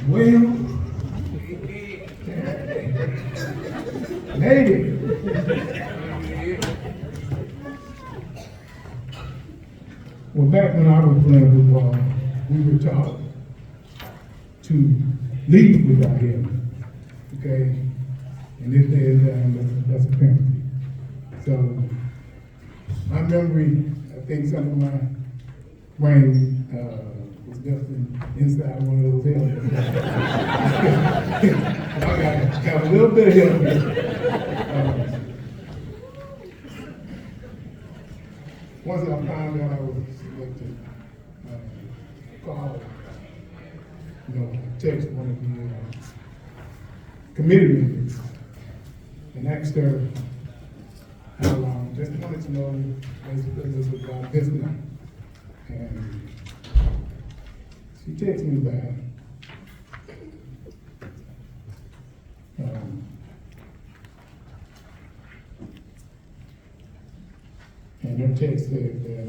Well, lady. Well, back when I was playing football, we were taught to lead with our head, okay? And this day and time, that's a penalty. So, my memory, I think some of my brain was definitely inside one of those helmets. I got to have a little bit of help here. Once I found out I was selected, called, text one of the committee members and asked her how long. Just wanted to know basically about business. And she texted me back. And her text said that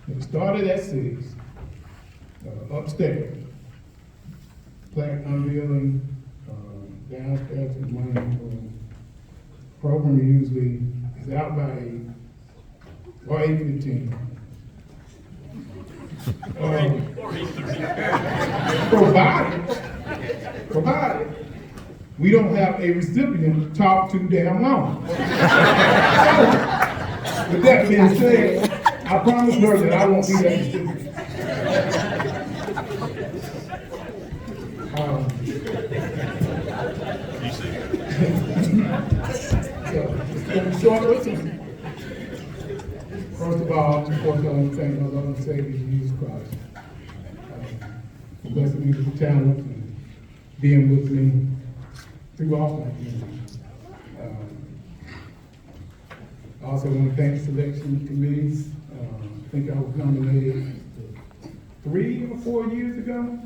it started at 6, upstairs, plaque unveiling, downstairs in the morning room. Program usually is out by 8 or 8:15. Provided we don't have a recipient talk too damn long. So, with that being said, I promised her that I won't be that recipient. So, it's going to be short with you. First of all, of course, I want to thank my Lord and Savior, Jesus Christ, for blessing me with talent and being with me throughout my journey. I also want to thank selection committees. I think I was nominated 3 or 4 years ago.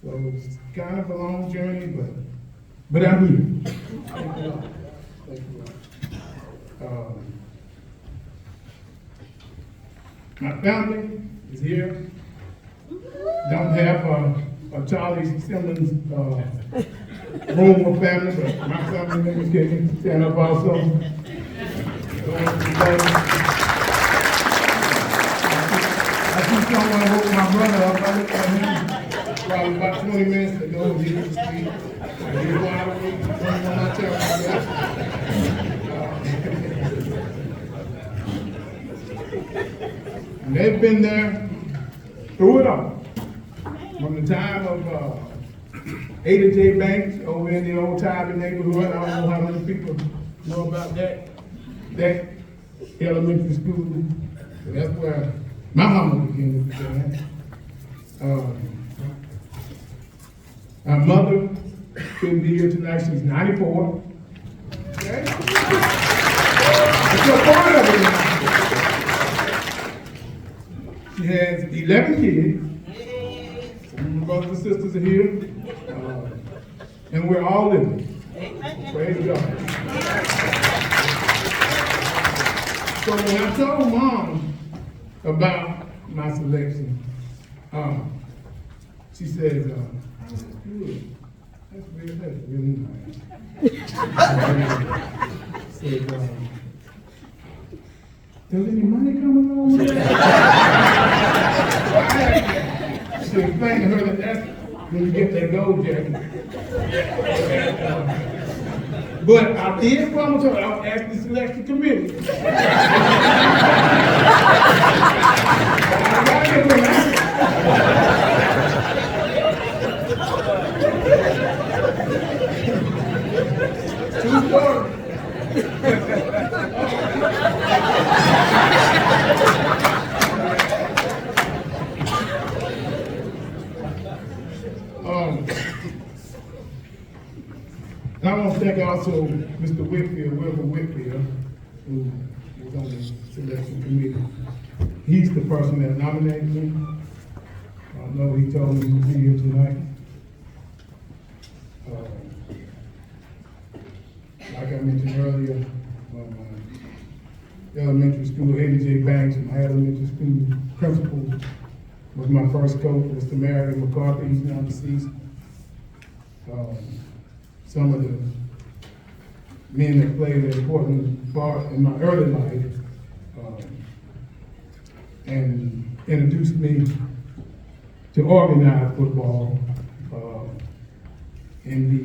So it's kind of a long journey, but I'm here. Thank you, Lord. Thank you, Lord. My family is here. Don't have a Charlie Simmons room of family, but my family members can stand up also. I see someone holding my brother up. I looked at him probably about 20 minutes ago. He was asleep. He was wide awake. And they've been there through it all. From the time of Ada J. Banks over in the old Tybee neighborhood. I don't know how many people know about that elementary school. So that's where my mama began to stand. My mother couldn't be here tonight. She's 94. Okay? It's a part of it now. She has 11 kids. Some of my brothers and sisters are here. And we're all living. Praise God. So when I told Mom about my selection, she says, that's good. That's really nice. Said, does any money come along with that? She explained to her that that's when you get that gold jacket. But I did promise her I'll ask the selection committee. I got it from that. True story. And I want to thank also Mr. Wilbur Whitfield, who was on the selection committee. He's the person that nominated me. I know he told me he would be here tonight. Like I mentioned earlier, elementary school, Eddie J. Banks, my elementary school principal, was my first coach, Mr. Mary McCarthy, he's now deceased. Some of the men that played an important part in my early life, and introduced me to organized football in the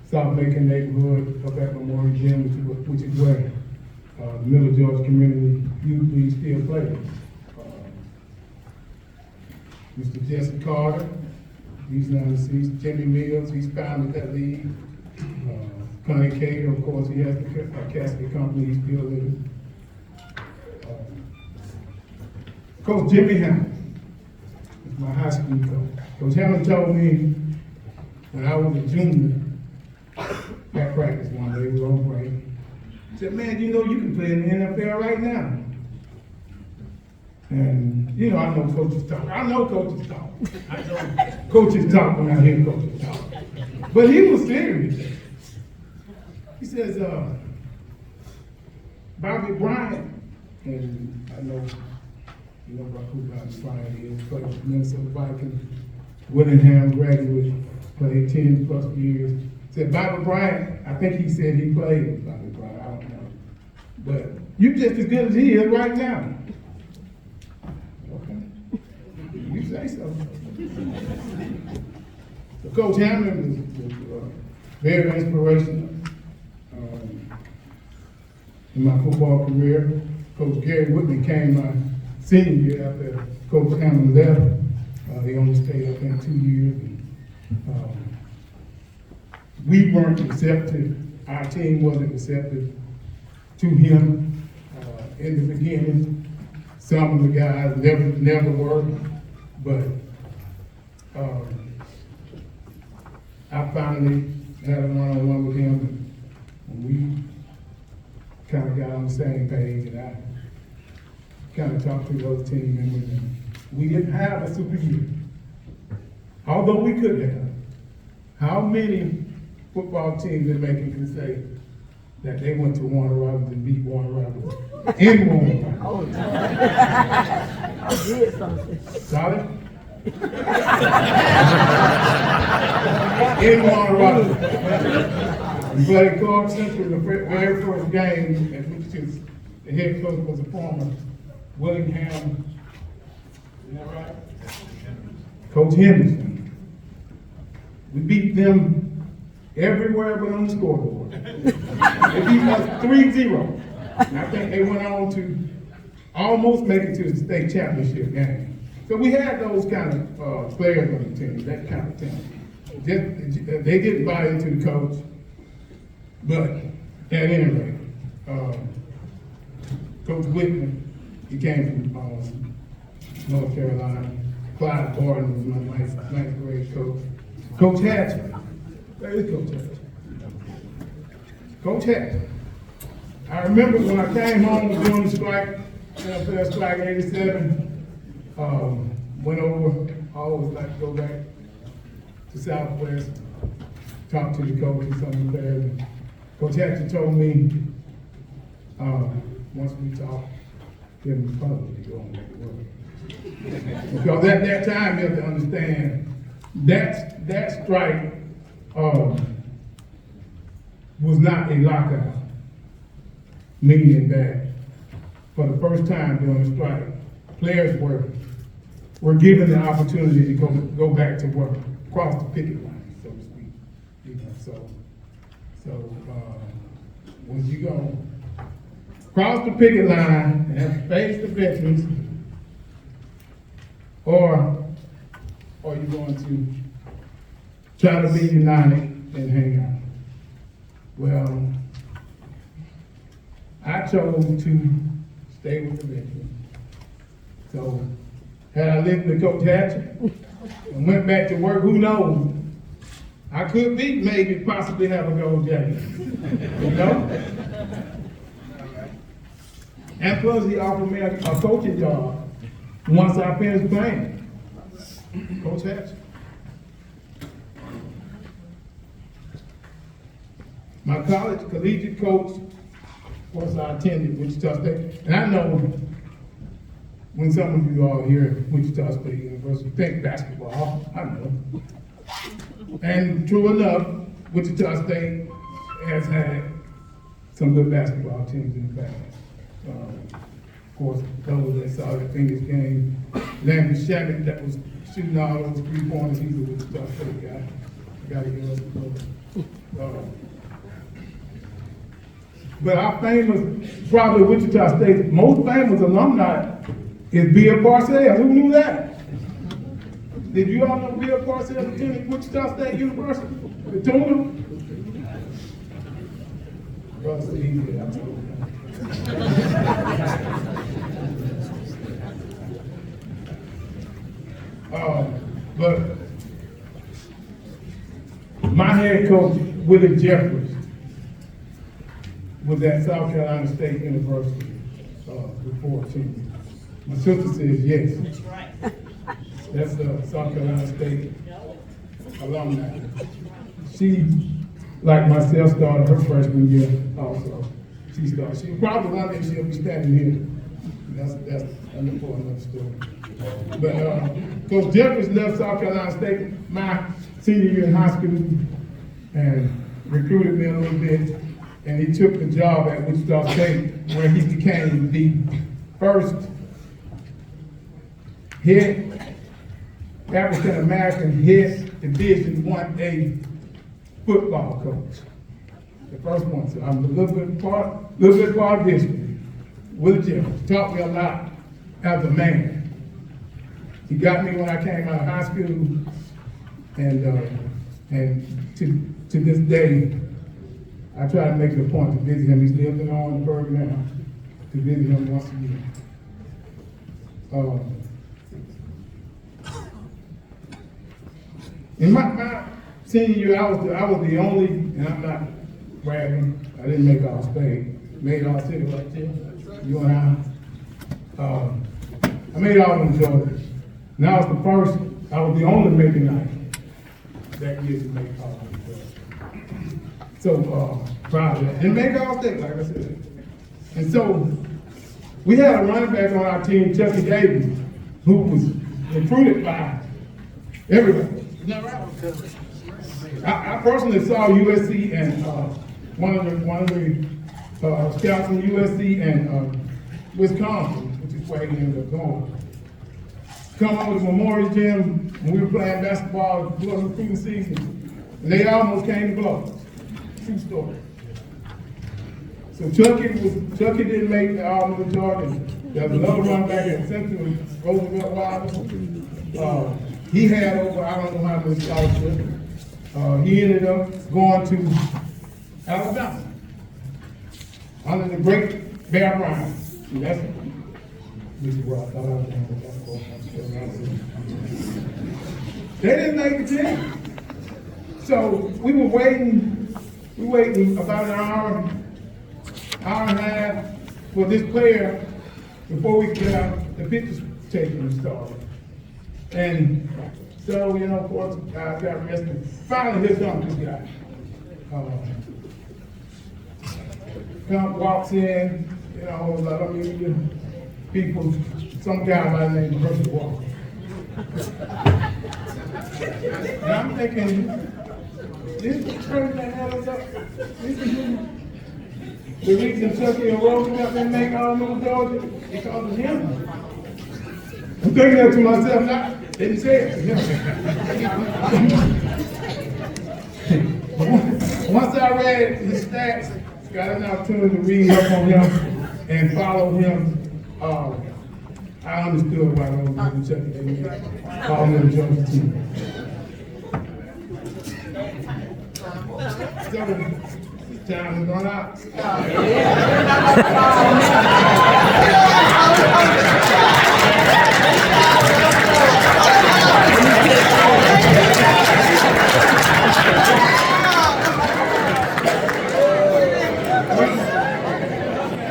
South Macon neighborhood up at Memorial Gym, which is where the Middle Georgia Community Youth League still plays. Mr. Jesse Carter, he's now deceased. Jimmy Mills, he's founded that league. Connie Cater, of course, he has the casket company, he's still living. Coach Jimmy Hammond is my high school coach. Coach Hammond told me when I was a junior at practice one day, we were on break. He said, man, you know you can play in the NFL right now. And, you know, I know coaches talk. I know coaches talk. I know coaches talk when I hear coaches talk. But he was serious. He says, Bobby Bryant, and I know, you know about who Bobby Bryant is, played with Minnesota Vikings, Willingham graduate, played 10 plus years. Said Bobby Bryant, I think he said he played with Bobby Bryant, I don't know. But you're just as good as he is right now. Okay, you say so. So Coach Hammond was very inspirational in my football career. Coach Gary Whitman came my senior year after Coach Hammond left. He only stayed up there 2 years. We weren't receptive, our team wasn't receptive to him in the beginning. Some of the guys never were, but I finally had a one-on-one with him, and we kind of got on the same page, and I kind of talked to those team members, and we didn't have a super year, although we could have. How many football teams in Macon can say that they went to Warner Robins and beat Warner Robins in Warner Robins? I did something. Solid? In Warner Robins. We played Clark Central the very first game, and which is the head coach was a former Willingham, is that right? Coach Henderson. We beat them everywhere but on the scoreboard. They beat us 3-0. And I think they went on to almost make it to the state championship game. So we had those kind of players on the team, that kind of team. They didn't buy into the coach, but at any rate, Coach Whitman, he came from North Carolina. Clyde Barton was my ninth grade coach. Coach Hatcher. Where is Coach Hatcher? Coach Hatcher. I remember when I came home during the strike, NFL strike 87, went over, I always like to go back to Southwest, talk to the coaches, some of the players. Coach Hatcher told me, once we talked, him was probably going to make it work. Because at that time, you have to understand, that strike was not a lockout, meaning that for the first time during the strike, players were given the opportunity to go back to work, cross the picket line, so to speak. You know, so when you go cross the picket line and have to face the veterans, or you're going to try to be united and hang out. Well, I chose to stay with the veterans. So, had I listened to Coach Hatcher and went back to work, who knows? I could be, maybe, possibly have a gold jacket. You know? And plus, he offered me a coaching job once I finished playing. Coach Hatcher. My collegiate coach course, I attended Wichita State, and I know when some of you all here at Wichita State University think basketball, I know. And true enough, Wichita State has had some good basketball teams in the past. Of course, those that saw the Phoenix game, Landry Shamet that was shooting all those 3 pointers, he's a Wichita State guy. Gotta give us a credit. But our famous, probably Wichita State's most famous alumni is Bill Parcells. Who knew that? Did you all know Bill Parcells attended Wichita State University? The Tuna? Well, see, he did. I told you. But my head coach, Willie Jeffries, was at South Carolina State University before too. My sister says yes. That's right. That's South Carolina State alumni. She, like myself, started her freshman year also. She probably one day she'll be standing here. That's another story. But Coach Jeffries left South Carolina State my senior year in high school and recruited me a little bit. And he took the job at Wichita State where he became the first head African American head Division 1A football coach. The first one. So I'm a little bit part of history. Willie Jeffries taught me a lot as a man. He got me when I came out of high school, and to this day, I try to make it a point to visit him. He's living in Orangeburg now, to visit him once a year. In my senior year, I was the only, and I'm not bragging, I didn't make all state, made all city right there, you and I made all them Georgias. And I was the only Macon that year to make all them Georgias. So proud of that. And make all state, like I said. And so we had a running back on our team, Chucky Davis, who was recruited by everybody. I personally saw USC and one of the scouts from USC and Wisconsin, which is where he ended up going. Come over to Memorial Gym when we were playing basketball during the recruiting season, and they almost came to blows. True story. So Chucky didn't make the All Jordan. There was another running back at Central, Roosevelt Wilder. He had over, I don't know how many scholarships. He ended up going to Alabama under the great Bear Bryant. That's this is where I thought I was going to go. They didn't make the team. So we were waiting about an hour and a half for this player before we could get the pictures taken and started. And so, of course, guys got arrested. Finally, here comes this guy. Walks in, I don't mean people, some guy by the name of Herschel Walker. And I'm thinking, this person that had us up, this is the reason Chucky and Roosevelt didn't make all those Georgia because of him. I'm thinking that to myself, now, didn't say it. Once I read his stats, got an opportunity to read up on him and follow him, I understood why Roosevelt and Chucky called him the Georgia team. So, time is run out.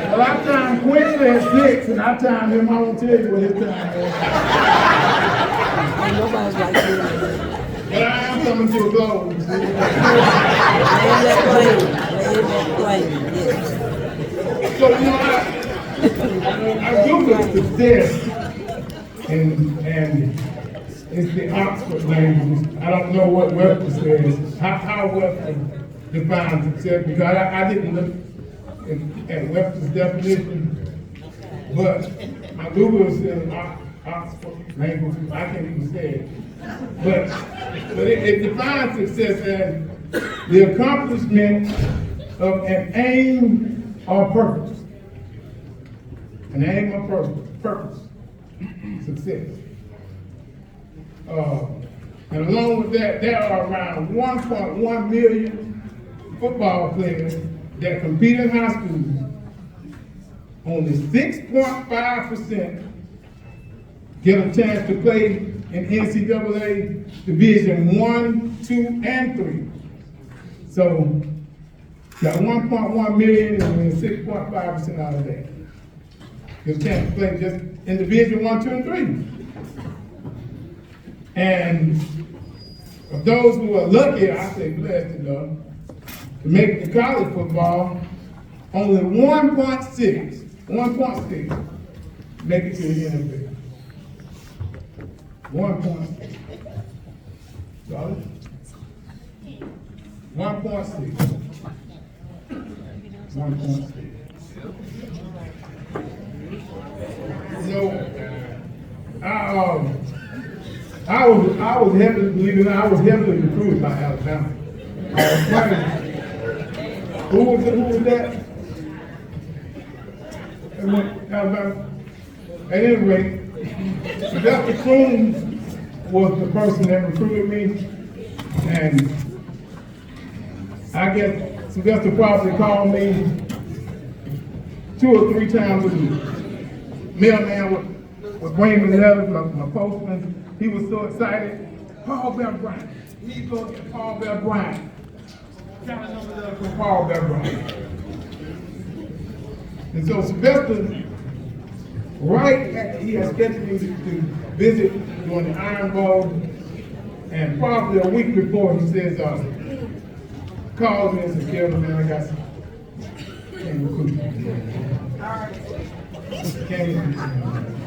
Well, I timed Quincy at 6, and I timed him, I won't tell you what his time was. Nobody's like you. But I am coming to a close. Lay that plane, yes. So, you know, I Googled success, and it's the Oxford language. I don't know what Webster says, how Webster defines success, because I didn't look at Webster's definition, but my Google says Oxford language. I can't even say it. But it defines success as the accomplishment of an aim or purpose. An aim or purpose. Success. And along with that, there are around 1.1 million football players that compete in high school. Only 6.5% get a chance to play in NCAA Division 1, 2, and 3. So, got 1.1 million and 6.5% out of that. Get a chance to play just in Division 1, 2, and 3. And of those who are lucky, I say blessed enough, to make it to college football, only 1.6 make it to the NFL. 1.6. Solid? 1.6. 1.6. You know, I was heavily, believe it or not, I was heavily recruited by Alabama. Who was that? Alabama. At any rate, Sylvester Croom was the person that recruited me, and I guess Sylvester probably called me 2 or 3 times a week. Mailman was bringing me letters, my postman. He was so excited. Paul Bear Bryant. He go get Paul Bear Bryant. Got another letter from Paul Bear Bryant. And so Sylvester, he had scheduled me to visit during the Iron Bowl, and probably a week before he says, called me and said, Kelvin, man, I got some. Can't recruit you. Can't recruit you.